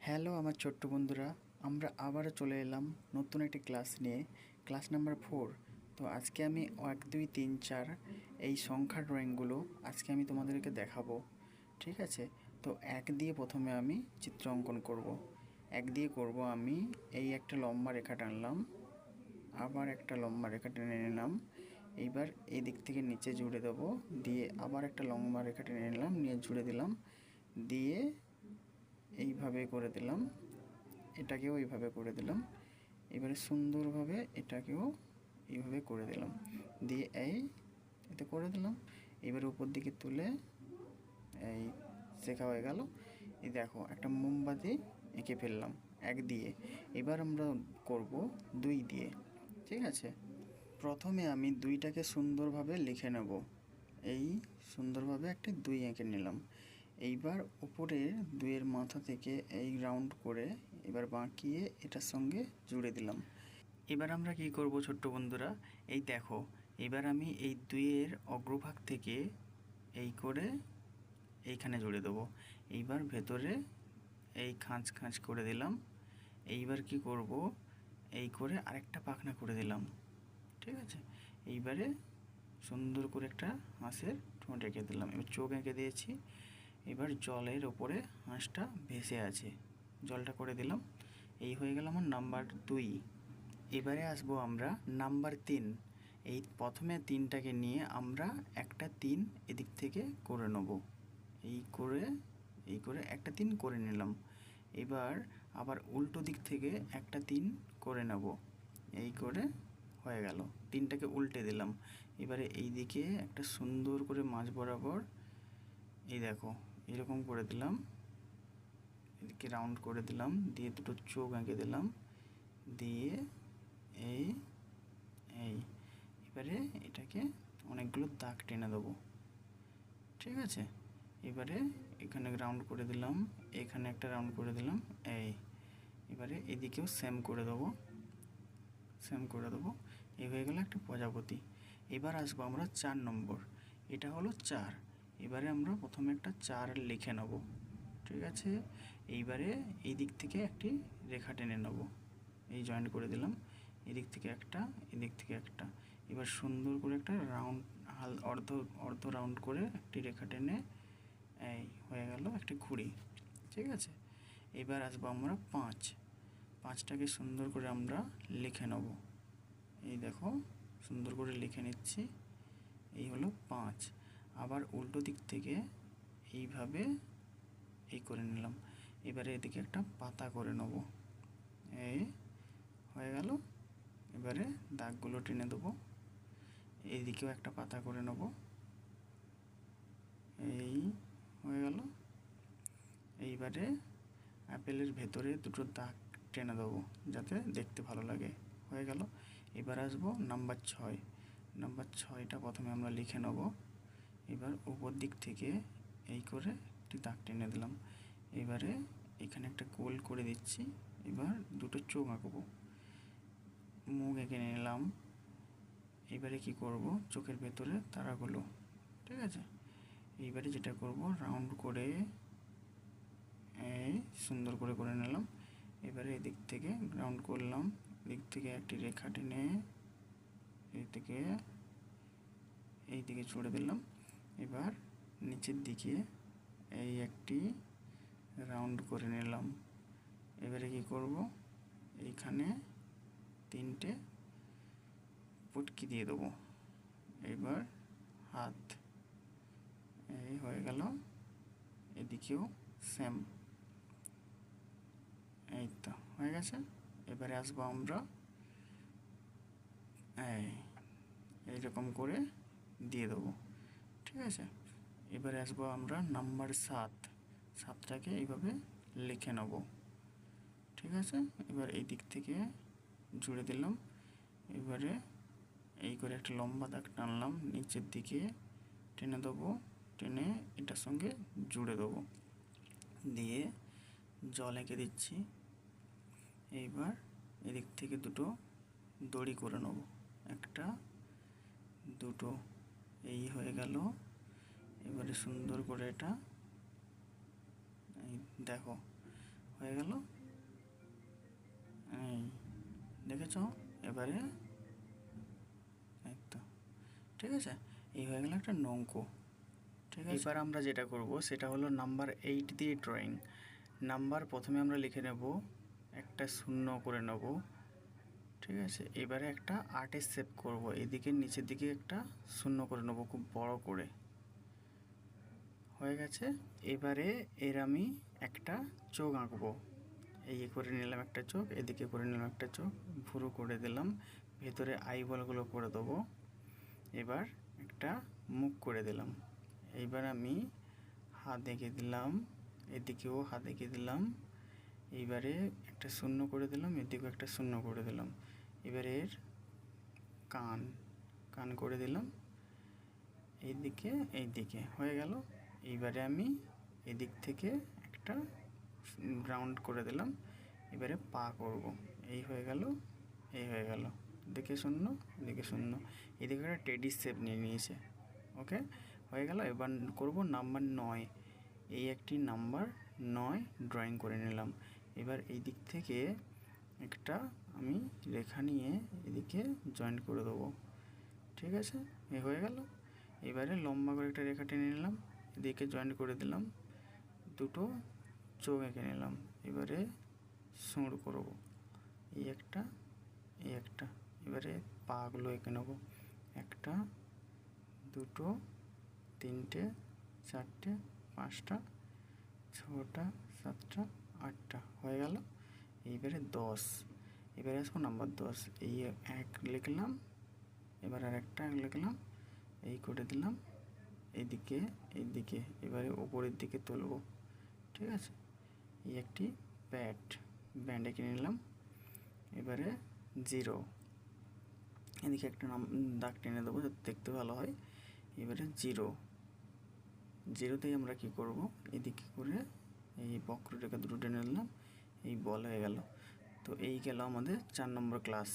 Hello আমার ছোট্ট বন্ধুরা, আমরা আবারও চলে এলাম নতুন একটি ক্লাস নিয়ে, ক্লাস নাম্বার 4। তো আজকে আমি 1 2 3 4 এই সংখ্যার ড্রয়িংগুলো আজকে আমি তোমাদেরকে দেখাবো। ঠিক আছে, তো 1 দিয়ে প্রথমে আমি চিত্র অঙ্কন করব। 1 দিয়ে করব আমি এই একটা লম্বা রেখা টানলাম, আবার একটা লম্বা রেখা টেনে নিলাম, এইবার এই দিক থেকে নিচে জুড়ে দেবো, দিয়ে আবার একটা লম্বা রেখা টেনে নিলাম, নিয়ে জুড়ে দিলাম, দিয়ে এইভাবে করে দিলাম, এটাকেও এইভাবে করে দিলাম, এবারে সুন্দরভাবে এটাকেও এইভাবে করে দিলাম, দিয়ে এতে করে দিলাম। এবারে উপর দিকে তুলে এই শেখা হয়ে গেল। এই দেখো একটা মোমবাতি এঁকে ফেললাম 1 দিয়ে। এবার আমরা করব 2 দিয়ে। ঠিক আছে, প্রথমে আমি 2টাকে সুন্দরভাবে লিখে নেব। এই সুন্দরভাবে একটা 2 এঁকে নিলাম। এইবার উপরের 2-এর মাথা থেকে এই রাউন্ড করে এবার বাঁকিয়ে এটার সঙ্গে জুড়ে দিলাম। এবার আমরা কি করব ছোট্ট বন্ধুরা, এই দেখো, এবার আমি এই 2-এর অগ্রভাগ থেকে এই করে এইখানে জুড়ে দেবো। এইবার ভেতরে এই খাঁজ খাঁজ করে দিলাম। এইবার কি করব, এই করে আরেকটা পাখনা করে দিলাম। ঠিক আছে, এইবারে সুন্দর করে একটা হাঁসের ঠোঁট এঁকে দিলাম, এবার চোখ এঁকে দিয়েছি। এবার জলের ওপরে হাঁসটা ভেসে আছে, জলটা করে দিলাম। এই হয়ে গেল আমার নাম্বার 2। এবারে আসবো আমরা নাম্বার 3। এই প্রথমে 3টাকে নিয়ে আমরা একটা 3 এদিক থেকে করে নেব। এই করে একটা 3 করে নিলাম। এবার আবার উল্টো দিক থেকে একটা 3 করে নেব। এই করে হয়ে গেল, 3টাকে উল্টে দিলাম। এবারে এই দিকে একটা সুন্দর করে মাঝ বরাবর এই দেখো এরকম করে দিলাম, এদিকে রাউন্ড করে দিলাম, দিয়ে দুটো চোখ এঁকে দিলাম, দিয়ে এই এবারে এটাকে অনেকগুলো দাগ টেনে দেবো। ঠিক আছে, এবারে এখানে রাউন্ড করে দিলাম, এখানে একটা রাউন্ড করে দিলাম, এবারে এদিকেও সেম করে দেবো। এই হয়ে গেল একটা প্রজাপতি। এবার আসবো আমরা 4 নম্বর। এটা হলো 4। এবারে আমরা প্রথমে একটা 4 লিখে নেব। ঠিক আছে, এইবারে এই দিক থেকে একটি রেখা টেনে নেব, এই জয়েন্ট করে দিলাম, এদিক থেকে একটা, এদিক থেকে একটা। এবার সুন্দর করে একটা রাউন্ড অর্ধ রাউন্ড করে একটি রেখা টেনে এই হয়ে গেল একটি ঘুড়ি। ঠিক আছে, এবার আসবো আমরা 5টাকে সুন্দর করে আমরা লিখে নেব। এই দেখো সুন্দর করে লিখে নিচ্ছি, এই হলো 5। আবার উল্টো দিক থেকে এইভাবে এই করে নিলাম। এবারে এদিকে একটা পাতা করে নেব, এই হয়ে গেল। এবারে দাগগুলো টেনে দেবো, এইদিকেও একটা পাতা করে নেব, এই হয়ে গেল। এইবারে আপেলের ভেতরে দুটো দাগ টেনে দেবো যাতে দেখতে ভালো লাগে, হয়ে গেল। এবার আসবো নাম্বার 6। নাম্বার 6টা প্রথমে আমরা লিখে নেব। এবার উপর দিক থেকে এই করে একটি দাগ টেনে দিলাম। এবারে এখানে একটা গোল করে দিচ্ছি। এবার দুটো চোখ আঁকবো, মুখ এঁকে নিলাম। এবারে কি করব, চোখের ভেতরে তারাগুলো। ঠিক আছে, এইবারে যেটা করব, রাউন্ড করে এই সুন্দর করে করে নিলাম। এবারে এদিক থেকে রাউন্ড করলাম, এদিক থেকে একটি রেখা টেনে এই দিকে ছুড়ে দিলাম। এবার নিচের দিকে এই একটি রাউন্ড করে নিলাম। এবারে কি করব, এইখানে 3টে পুটকি দিয়ে দেবো। এবার হাত, এই হয়ে গেল। এদিকেও সেম, এই তো হয়ে গেছে। এবারে আসবো আমরা এইরকম করে দিয়ে দেবো। ঠিক আছে, এবারে আসবো আমরা নাম্বার 7টাকে এইভাবে লিখে নেব। ঠিক আছে, এবার এই দিক থেকে জুড়ে দিলাম। এবারে এই করে একটা লম্বা দাগ টানলাম, নিচের দিকে টেনে দেবো, টেনে এটার সঙ্গে জুড়ে দেবো, দিয়ে জল এঁকে দিচ্ছি। এইবার এদিক থেকে দুটো দড়ি করে নেব, একটা দুটো, এই হয়ে গেল। এবারে সুন্দর করে এটা এই দেখো হয়ে গেল। এই দেখেছো, এবারে এই তো, ঠিক আছে, এই হয়ে গেল একটা নৌক। ঠিক আছে, এবার আমরা যেটা করব সেটা হলো নাম্বার 8 দিয়ে ড্রয়িং। নাম্বার প্রথমে আমরা লিখে নেব, একটা শূন্য করে নেব। ঠিক আছে, এবারে একটা আর্টের শেপ করব, এদিকে নিচের দিকে একটা শূন্য করে নেব খুব বড় করে। হয়ে গেছে। এবারে এর আমি একটা চোখ আঁকবো। এই করে নিলাম একটা চোখ, এদিকে করে নিলাম একটা চোখ, ভুরু করে দিলাম, ভেতরে আইবলগুলো করে দেবো। এবার একটা মুখ করে দিলাম। এইবার আমি হাত এঁকে দিলাম, এদিকেও হাত এঁকে দিলাম। এইবারে একটা শূন্য করে দিলাম, এদিকেও একটা শূন্য করে দিলাম। এবারে এর কান কান করে দিলাম, এইদিকে এইদিকে হয়ে গেল। এইবারে আমি এদিক থেকে একটা রাউন্ড করে দিলাম। এবারে পা করব, এই হয়ে গেল, এই হয়ে গেল, এদিকে শূন্য, এদিকে শূন্য, এদিকে একটা টেডি শেপ নিয়ে নিয়েছে। ওকে, হয়ে গেল। এবার করব নাম্বার 9। এই একটি নাম্বার 9 ড্রয়িং করে নিলাম। এবার এই দিক থেকে একটা আমি রেখা নিয়ে এদিকে জয়েন্ট করে দেবো। ঠিক আছে, এই হয়ে গেল। এবারে লম্বা করে একটা রেখা টেনে নিলাম, এদিকে জয়েন্ট করে দিলাম, দুটো চোখ এঁকে নিলাম। এবারে সুঁড় করবো, এই একটা, এই একটা। এবারে পাগুলো এঁকে নেবো, একটা, দুটো, তিনটে, চারটে, পাঁচটা, ছটা, সাতটা, আটটা, হয়ে গেল। এইবারে 10। এবারে আসবো নাম্বার 10। এই এক লিখলাম, এবার আর একটা লিখলাম, এই করে দিলাম, এইদিকে এইদিকে। এবারে ওপরের দিকে তুলবো। ঠিক আছে, এই একটি ব্যান্ড এঁকে নিলাম। এবারে 0, এদিকে একটা দাগ টেনে দেবো যাতে দেখতে ভালো হয়। এবারে 0তেই আমরা কি করব, এদিকে করে এই বক্ররেখা দুটো টেনে নিলাম, এই বল হয়ে গেল। তো এই গেল আমাদের 4 নম্বর ক্লাস।